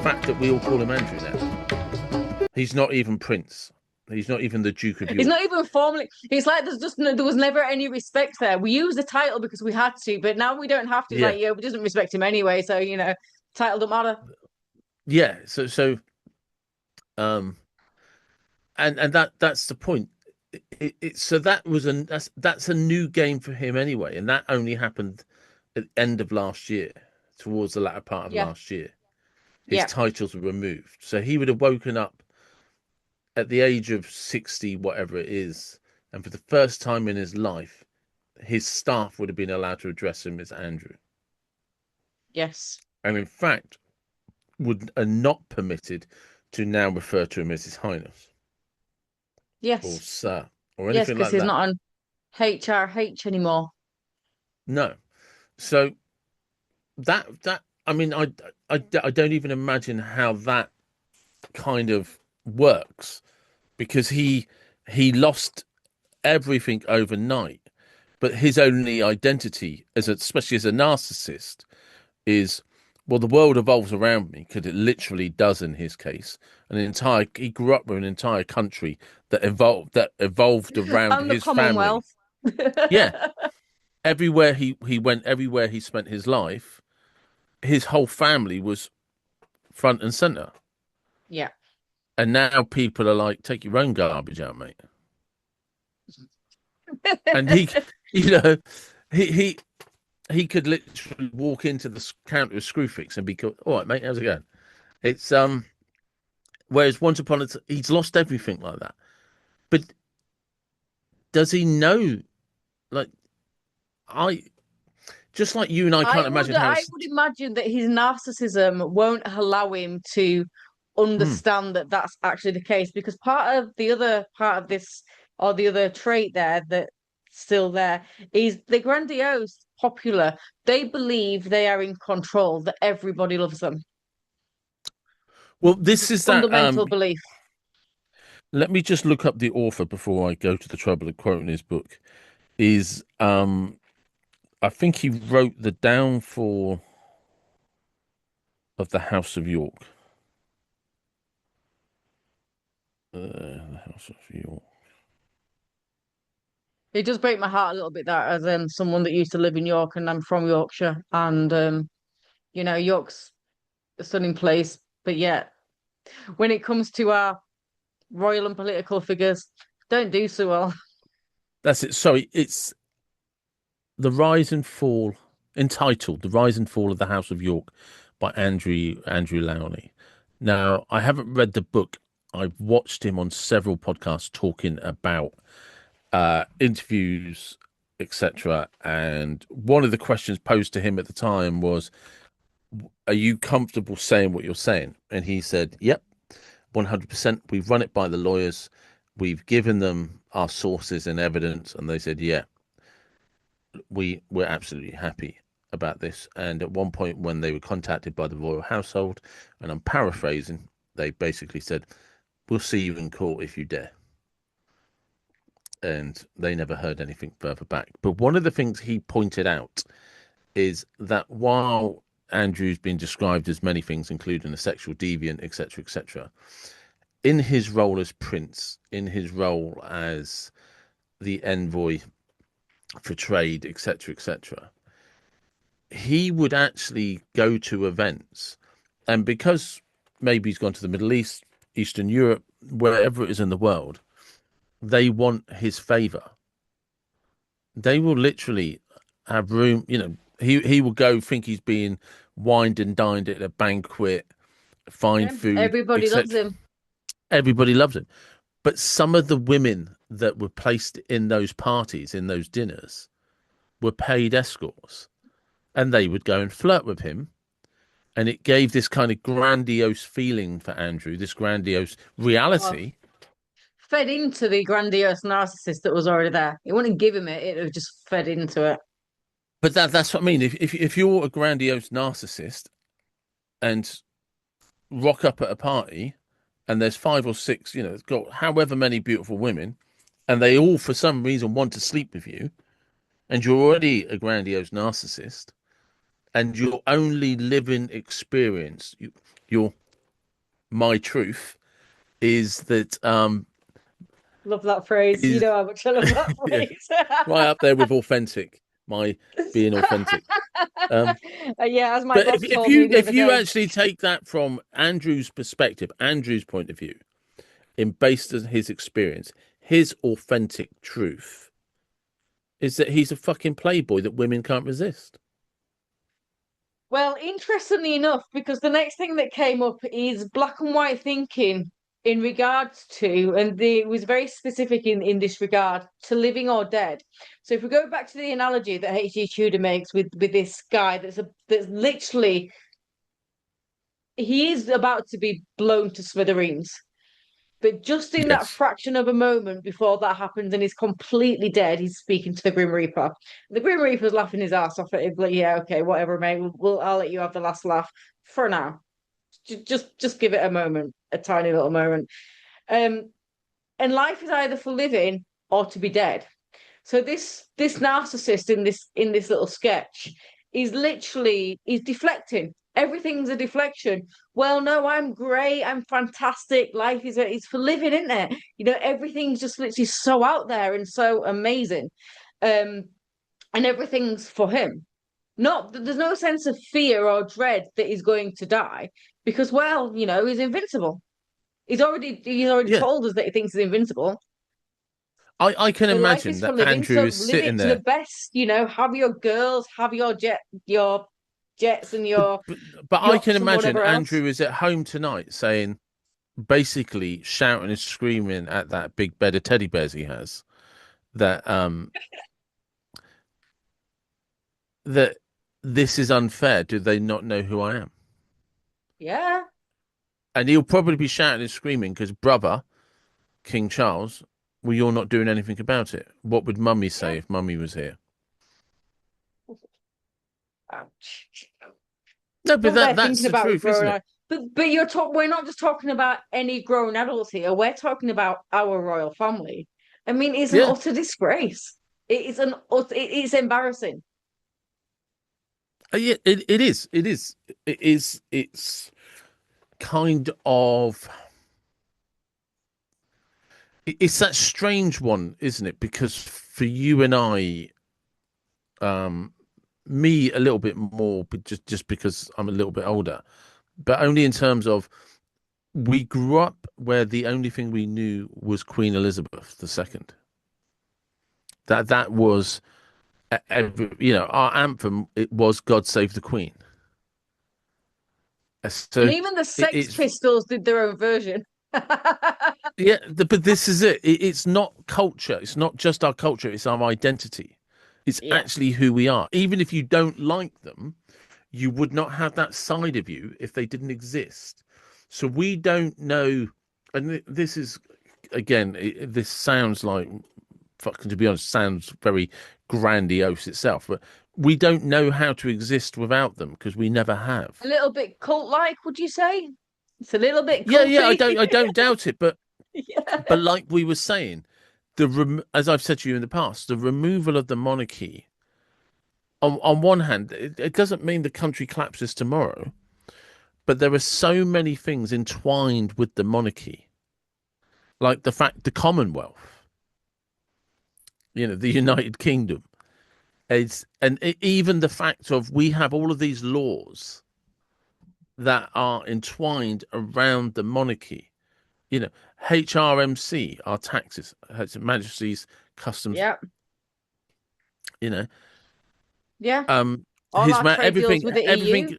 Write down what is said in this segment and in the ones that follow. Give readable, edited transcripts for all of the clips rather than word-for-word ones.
fact that we all call him Andrew now. He's not even Prince. He's not even the Duke of He's York. not even formally. It's like there was never any respect there. We used the title because we had to, but now we don't have to. Yeah, Like, yeah, we doesn't respect him anyway. So title don't matter. yeah. Um, and that's the point. So that's a new game for him anyway, and that only happened at the end of last year, towards the latter part of Yeah, last year. His yeah. titles were removed, so he would have woken up at the age of 60, whatever it is, and for the first time in his life, his staff would have been allowed to address him as Andrew, Yes. and in fact, would are not permitted to now refer to him as His Highness or Yes. Sir or Yes, anything because like he's that. not on HRH anymore. No. So that I mean, I don't even imagine how that kind of works because he lost everything overnight, but his only identity especially as a narcissist is, well, the world evolves around me, because it literally does in his case. He grew up with an entire country that evolved around And the his family. Commonwealth. Yeah, everywhere he went, everywhere he spent his life, his whole family was front and center. Yeah. And now people are like, take your own garbage out, mate. And you know, he he he could literally walk into the counter of Screwfix and be cool. All right, mate, how's it going? It's Whereas once upon a time, he's lost everything like that. But does he know? Like I, just like you and I I can't would imagine how I it's. would imagine that his narcissism won't allow him to Hmm. understand that that's actually the case because part of the other part of this or the other trait there that's still there is the grandiose popular. They believe they are in control, that everybody loves them. Well, It's a this is that. fundamental belief. Let me just look up the author before I go to the trouble of quoting his book. Is I think he wrote The Downfall of the House of York. The House of York. It does break my heart a little bit that as someone that used to live in York and I'm from Yorkshire and York's a stunning place, but yet when it comes to our royal and political figures, don't do so well. That's it. Sorry, it's The Rise and Fall, entitled The Rise and Fall of the House of York by Andrew Lowney. Now, I haven't read the book. I've watched him on several podcasts talking about interviews, etc. And one of the questions posed to him at the time was, are you comfortable saying what you're saying? And he said, yep, 100%. We've run it by the lawyers. We've given them our sources and evidence. And they said, yeah, we're absolutely happy about this. And at one point, when they were contacted by the royal household, and I'm paraphrasing, they basically said, we'll see you in court if you dare. And they never heard anything further back. But one of the things he pointed out is that while Andrew's been described as many things, including a sexual deviant, etc., etc., in his role as prince, in his role as the envoy for trade, etc., etc., he would actually go to events, and because maybe he's gone to the Middle East, Eastern Europe, wherever it is in the world, they want his favor. They will literally have room. He will go think he's being wined and dined at a banquet, find Yeah, food, everybody loves etc. him. Everybody loves him. But some of the women that were placed in those parties, in those dinners, were paid escorts, and they would go and flirt with him. And it gave this kind of grandiose feeling for Andrew, this grandiose Well, reality. fed into the grandiose narcissist that was already there. It wouldn't give him it; it was just fed into it. But that's what I mean. If you're a grandiose narcissist and rock up at a party, and there's five or six, it's got however many beautiful women, and they all for some reason want to sleep with you, and you're already a grandiose narcissist, and your only living experience, your my truth is that Love that phrase. You is know how much I love that yeah, phrase. right up there with authentic. My being authentic. Um, Yeah, as my but boss if told me you the if other you day. actually take that from Andrew's perspective, Andrew's point of view, in based on his experience, his authentic truth is that he's a fucking playboy that women can't resist. Well, interestingly enough, because the next thing that came up is black and white thinking in regards to, and it was very specific in this regard, to living or dead. So if we go back to the analogy that H.G. Tudor makes with this guy that's literally he is about to be blown to smithereens. But just in that Yes. fraction of a moment before that happens and he's completely dead, he's speaking to the Grim Reaper. The Grim Reaper's laughing his ass off at him, like, yeah, okay, whatever, mate. I'll let you have the last laugh for now. Just give it a moment, a tiny little moment. Um, and life is either for living or to be dead. So this narcissist in this little sketch is literally he's deflecting. Everything's a deflection. Well, no, I'm great. I'm fantastic. Life is it's for living, isn't it? Everything's just literally so out there and so amazing. Um, and everything's for him. Not there's no sense of fear or dread that he's going to die because, well, he's invincible. He's already Yeah. told us that he thinks he's invincible. I can So life imagine is for that living. Andrew So is live sitting it to the there. best. Have your girls, have your jets and But, your but but I can yachts and imagine whatever else. Andrew is at home tonight saying, basically shouting and screaming at that big bed of teddy bears he has, that that this is unfair. Do they not know who I am? Yeah, And he'll probably be shouting and screaming because brother, King Charles, well, you're not doing anything about it. What would mummy yeah. say if mummy was here? Ouch. No, but Not there that's thinking the about truth, isn't growing it? up. But we're not just talking about any grown adults here. We're talking about our royal family. I mean, it's an Yeah. utter disgrace. It's embarrassing. Yeah, it is. It is. It is. It's kind of. It's that strange one, isn't it? Because for you and I, um, me a little bit more, but just because I'm a little bit older, but only in terms of we grew up where the only thing we knew was Queen Elizabeth II. That was our anthem. It was God Save the Queen. And So even the it, Sex it's Pistols did their own version. yeah, but this is it. It's not culture. It's not just our culture. It's our identity. It's Yeah. actually who we are. Even if you don't like them, you would not have that side of you if they didn't exist. So we don't know, and this is again, this sounds like fucking, to be honest, sounds very grandiose itself, but we don't know how to exist without them because we never A have. little bit cult-like, would you say? It's a little bit Yeah, yeah, I culty. don't doubt it, but Yeah. like we were saying, as I've said to you in the past, the removal of the monarchy. On one hand, it doesn't mean the country collapses tomorrow, but there are so many things entwined with the monarchy, like the Commonwealth, the United Kingdom. Even the fact of we have all of these laws that are entwined around the monarchy. You know, HRMC, our taxes, Her Majesty's Customs. Yeah. You know, Yeah. All his our trade deals everything, with the EU.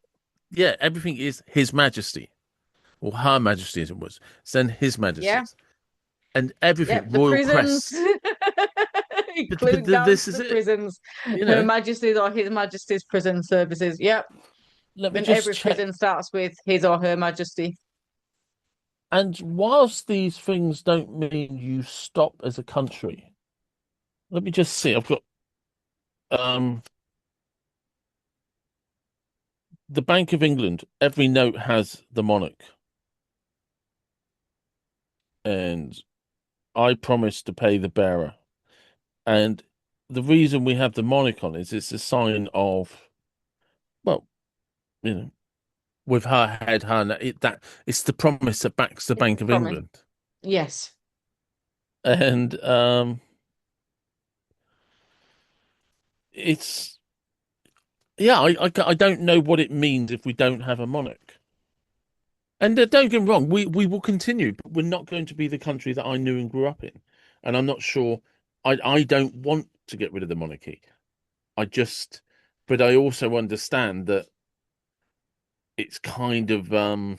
yeah, everything is His Majesty or Her Majesty as it was. It's then His Yeah. Majesty's and Yeah. everything, The royal prisons, crests. But including down this to is the it. prisons. You Her know, Majesty's or His Majesty's prison services. Yep. let me And just every check. prison starts with His or Her Majesty. And whilst these things don't mean you stop as a country, let me just see. I've got um the Bank of England. Every note has the monarch, and I promise to pay the bearer. And the reason we have the monarch on is it's a sign of, well, you know. with her head, that it's the promise that backs the It's Bank the of promise. England, Yes. and it's yeah, I don't know what it means if we don't have a monarch. And don't get me wrong, we will continue, but we're not going to be the country that I knew and grew up in. And I'm not sure. I don't want to get rid of the monarchy. I just, but I also understand that it's kind of a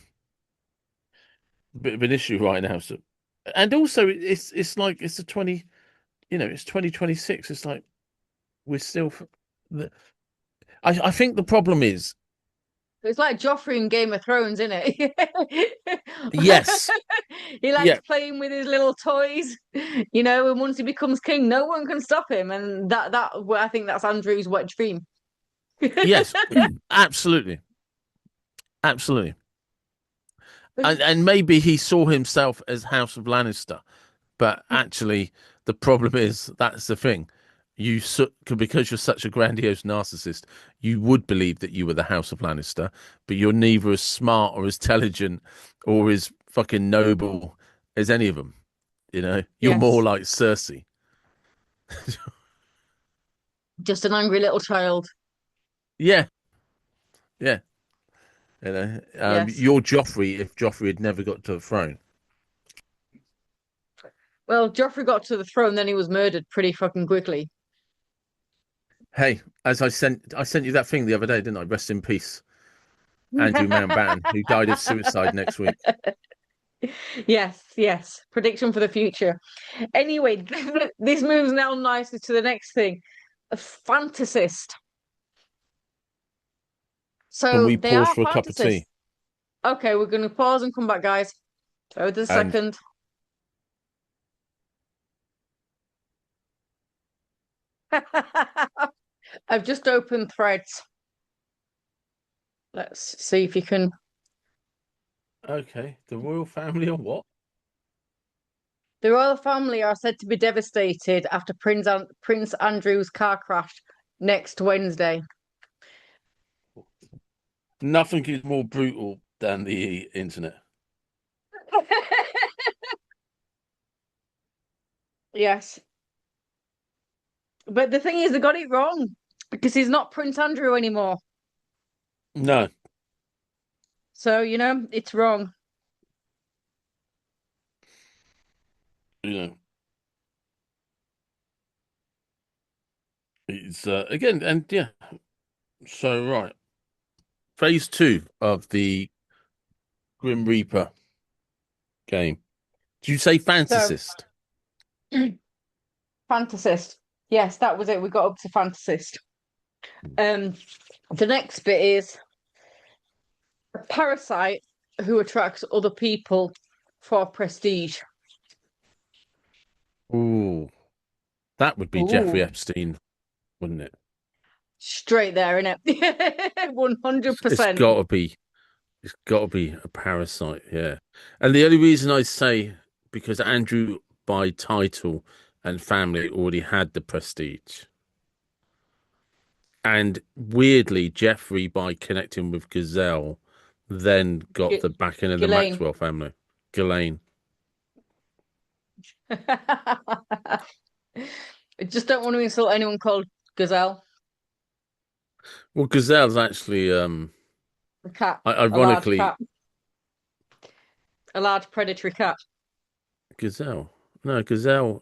bit of an issue right now. So, and also it's like it's the 20, it's 2026. It's like we're still. I think the problem is It's like Joffrey in Game of Thrones, isn't it? yes, He likes yeah, playing with his little toys, and once he becomes king, no one can stop him. And I think that's Andrew's wet dream. yes, absolutely, absolutely. And maybe he saw himself as House of Lannister, but actually the problem is that's the thing. Because you're such a grandiose narcissist, you would believe that you were the House of Lannister, but you're neither as smart or as intelligent or as fucking noble as any of them. You're more Yes, like Cersei. just an angry little child. Yeah, yeah. Yes. You're Joffrey if Joffrey had never got to the throne. Well, Joffrey got to the throne, then he was murdered pretty fucking quickly. Hey, as I sent you that thing the other day, didn't I? Rest in peace, Andrew Mountbatten, who died of suicide next week. Yes, yes. Prediction for the future. Anyway, this moves now nicely to the next thing. A fantasist. Can So we they pause are for a cup of fantasists. tea? Okay, we're going to pause and come back, guys. Hold a And second. I've just opened threads. Let's see if you can. okay, the royal family or what? The royal family are said to be devastated after Prince Andrew's car crash next Wednesday. Nothing is more brutal than the internet. Yes. But the thing is, they got it wrong because he's not Prince Andrew anymore. No, So, it's wrong. you know, it's again, and yeah. So right, phase two of the Grim Reaper game. Did you say So, fantasist? fantasist. Yes, that was it. We got up to fantasist. Um, the next bit is a parasite who attracts other people for prestige. Ooh, that would be Jeffrey Ooh, Epstein, wouldn't it? straight there, innit? It's 100%. got to be. It's got to be a parasite, yeah. And the only reason I say because Andrew, by title and family, already had the prestige. And weirdly, Jeffrey, by connecting with Gazelle, then got G the backing of the Ghislaine. Maxwell family. Ghislaine. I just don't want to insult anyone called Gazelle. Well, Gazelle's actually, A cat. A large ironically, cat. A large predatory cat. Gazelle. No, Gazelle.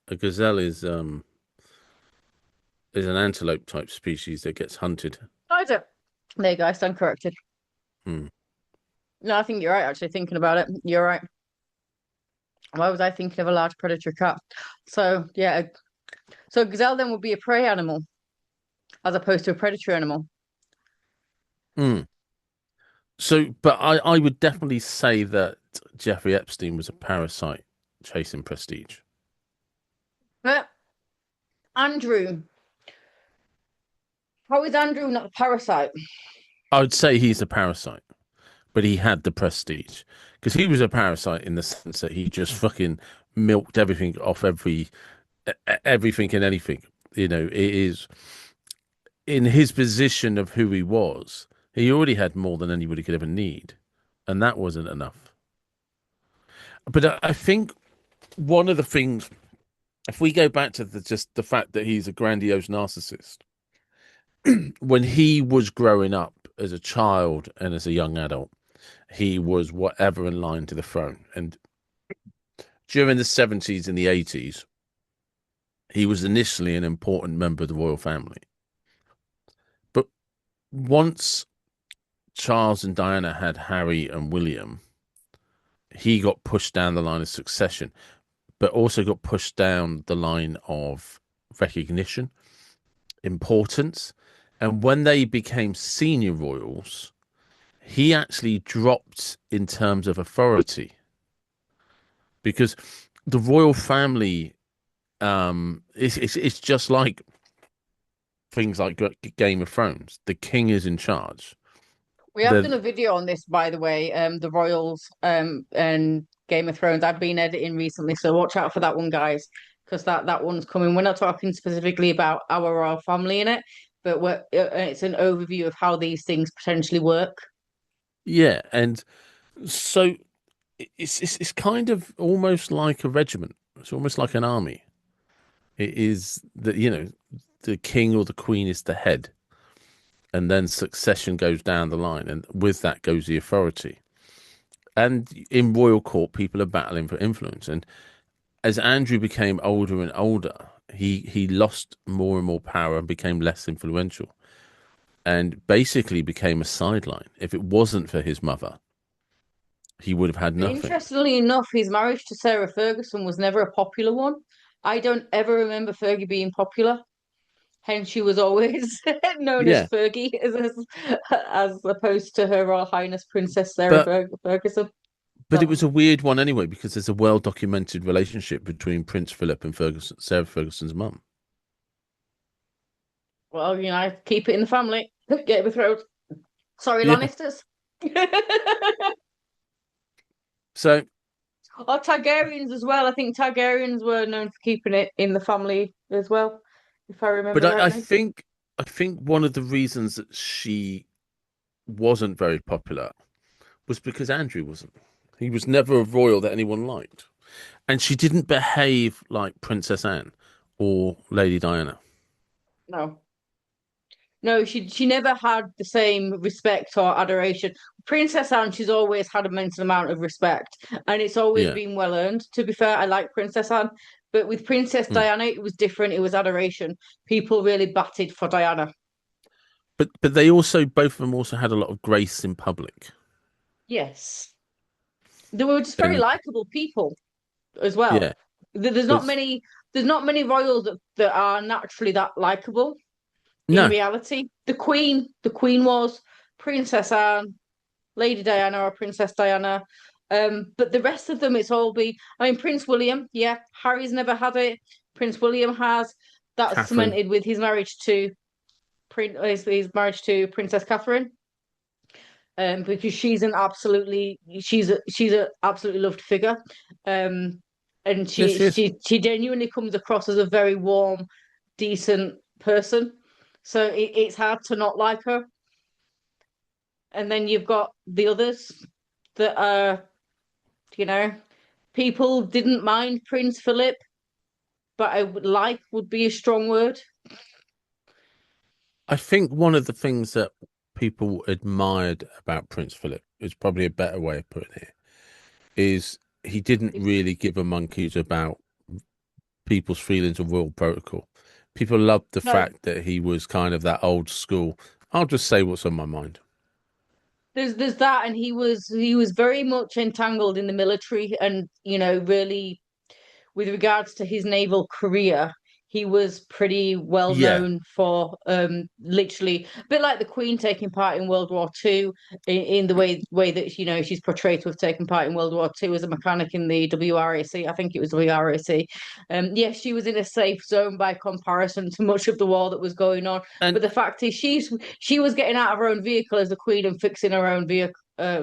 A gazelle is an antelope type species that gets hunted. Oh, is it? There you go. I stand corrected. Hmm. No, I think you're right, actually, thinking about it. You're right. Why was I thinking of a large predatory cat? So, yeah. So, gazelle then would be a prey animal as opposed to a predatory animal. Hmm. So, but I would definitely say that Jeffrey Epstein was a parasite chasing prestige. But Andrew, how is Andrew not a parasite? I would say he's a parasite, but he had the prestige because he was a parasite in the sense that he just fucking milked everything off everything and anything. It is in his position of who he was. He already had more than anybody could ever need, and that wasn't enough. But I think one of the things, if we go back to just the fact that he's a grandiose narcissist, when he was growing up as a child and as a young adult, he was whatever in line to the throne. And during the 70s and the 80s, he was initially an important member of the royal family. But once Charles and Diana had Harry and William, he got pushed down the line of succession, but also got pushed down the line of recognition, importance. And when they became senior royals, he actually dropped in terms of authority because the royal family, it's just like things like Game of Thrones. The king is in charge. We have done The a video on this, by the way, the Royals and Game of Thrones. I've been editing recently, so watch out for that one, guys, because that one's coming. We're not talking specifically about our royal family in it, but it's an overview of how these things potentially work. Yeah, and so it's kind of almost like a regiment. It's almost like an army. It is that, the king or the queen is the head, and then succession goes down the line, and with that goes the authority. And in royal court, people are battling for influence. And as Andrew became older and older, he lost more and more power and became less influential, and basically became a sideline. If it wasn't for his mother, he would have had nothing. Interestingly enough, his marriage to Sarah Ferguson was never a popular one. I don't ever remember Fergie being popular. Hence, she was always known as Yeah, Fergie, as opposed to Her Royal Highness Princess Sarah but Ferguson. it No, was a weird one anyway because there's a well documented relationship between Prince Philip and Sarah Ferguson's mum. well, keep it in the family. Get with throat. Sorry, Yeah. Lannisters. So, Or Targaryens as well. I think Targaryens were known for keeping it in the family as well, if I but remember I rightly. think one of the reasons that she wasn't very popular was because Andrew wasn't. He was never a royal that anyone liked, and she didn't behave like Princess Anne or Lady Diana. No. No, she never had the same respect or adoration. Princess Anne, she's always had an immense amount of respect, and it's always Yeah. been well earned. To be fair, I like Princess Anne, but with Princess Mm. Diana, it was different. It was adoration. People really batted for Diana. But they also, both of them also had a lot of grace in public. Yes, they were just very And likable people as well. yeah, There's not but many. There's not many royals that are naturally that likable. In no, reality, the Queen was Princess Anne, Lady Diana or Princess Diana. But the rest of them, it's all been. I mean, Prince William, yeah, Harry's never had it. Prince William has. That's Catherine, cemented with his marriage to his marriage to Princess Catherine. Because she's a absolutely loved figure. And yes, she she is. she she genuinely comes across as a very warm, decent person. So it's hard to not like her. And then you've got the others that are, you know, people didn't mind Prince Philip, but I would would be a strong word. I think one of the things that people admired about Prince Philip is probably a better way of putting it is he didn't really give a monkeys about people's feelings of royal protocol. People loved the No, fact that he was kind of that old school. I'll just say what's on my mind. there's that, and he was very much entangled in the military, and really with regards to his naval career, he was pretty well Yeah, known for literally a bit like the Queen taking part in World War Two in the way that she's portrayed to have taken part in World War Two as a mechanic in the WRAC. I think it was WRAC. Yes, she was in a safe zone by comparison to much of the war that was going on. and But the fact is, she was getting out of her own vehicle as the Queen and fixing her own vehicle.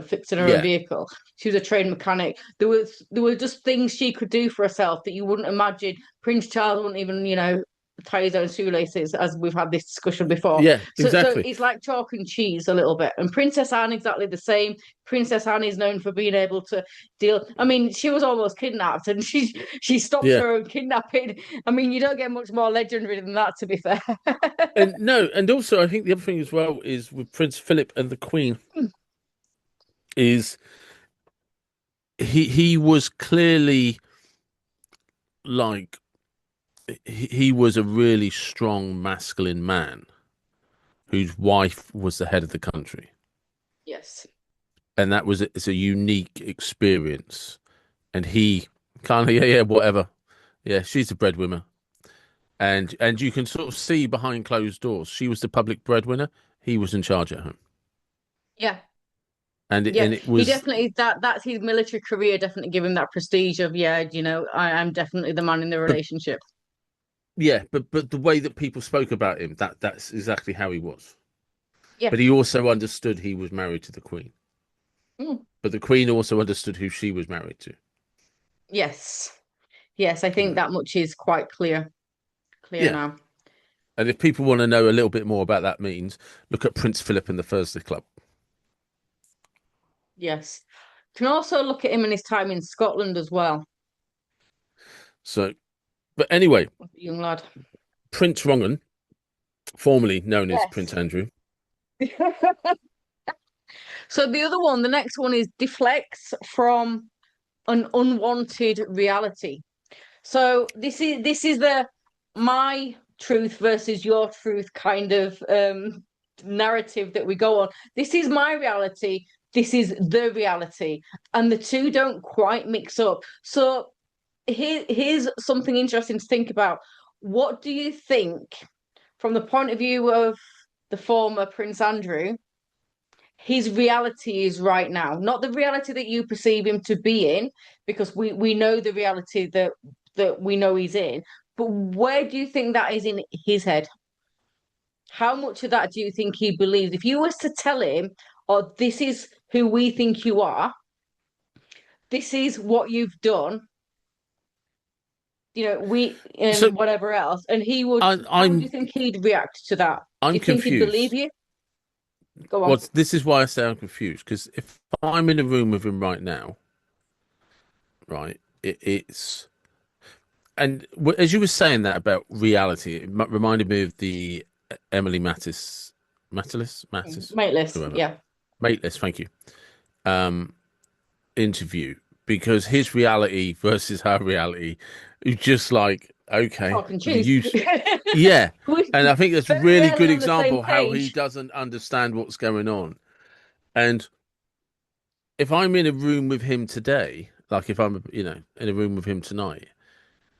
Fixing her own yeah, vehicle. She was a trained mechanic. There were just things she could do for herself that you wouldn't imagine. Prince Charles wouldn't even, tie his own shoelaces, as we've had this discussion before. Yeah, So exactly. it's like chalk and cheese a little bit. And Princess Anne exactly the same. Princess Anne is known for being able to deal. I mean, she was almost kidnapped, and she stopped Yeah. her own kidnapping. I mean, you don't get much more legendary than that, to be fair. And no, and also I think the other thing as well is with Prince Philip and the Queen is he was clearly like he was a really strong masculine man whose wife was the head of the country, Yes. and that was it's a unique experience. And he kind of yeah whatever yeah she's the breadwinner, and you can sort of see behind closed doors she was the public breadwinner. He was in charge at home, Yeah. and Yeah, it he was definitely that's his military career definitely give him that prestige of, yeah, I am definitely the man in the but relationship. yeah but the way that people spoke about him that's exactly how he was. Yeah. But he also understood he was married to the Queen. Mm. But the Queen also understood who she was married to. Yes. Yes, I You think know. that much is quite clear Yeah. now. And if people want to know a little bit more about that means, look at Prince Philip and the Thursday Club. Yes. Can also look at him and his time in Scotland as well. So, but anyway, Young lad. Prince Rongan, formerly known as Prince Yes. Andrew. So the other one, the next one is deflects from an unwanted reality. So this is the my truth versus your truth kind of narrative that we go on. This is my reality. This is the reality, and the two don't quite mix up. So here's something interesting to think about. What do you think, from the point of view of the former Prince Andrew, his reality is right now? Not the reality that you perceive him to be in, because we know the reality that we know he's in. But where do you think that is in his head? How much of that do you think he believes? If you was to tell him, "Oh, this is who we think you are. This is what you've done," we So and whatever else, and he would. I, How would you I'm think he'd react to that? Do I'm you think he'd believe confused. you? Go on. Well, this is why I say I'm confused because if I'm in a room with him right now, right, it's and as you were saying that about reality, it reminded me of the Emily Mattis, Mateless, whoever, yeah. Mateless. Thank you. Um, interview because his reality versus her reality is just like okay, Talk and choose. you, yeah, We're and I think that's a very really rarely good on the same example how he page. doesn't understand what's going on. And if I'm in a room with him today, like if I'm in a room with him tonight,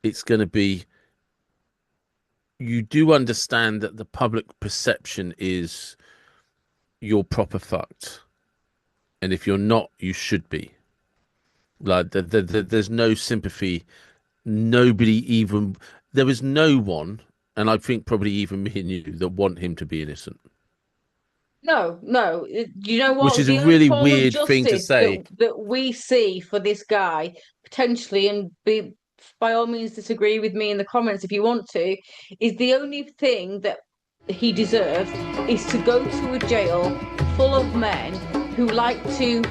it's going to be you do understand that the public perception is you're proper fucked, and if you're not, you should be. Like there's no sympathy. Nobody even there is no one, and I think probably even me and you that want him to be innocent, No, no. You know which what? is a The only really form of weird thing to justice that say. that we see for this guy potentially, and be by all means disagree with me in the comments if you want to, is the only thing that he deserves is to go to a jail full of men who like to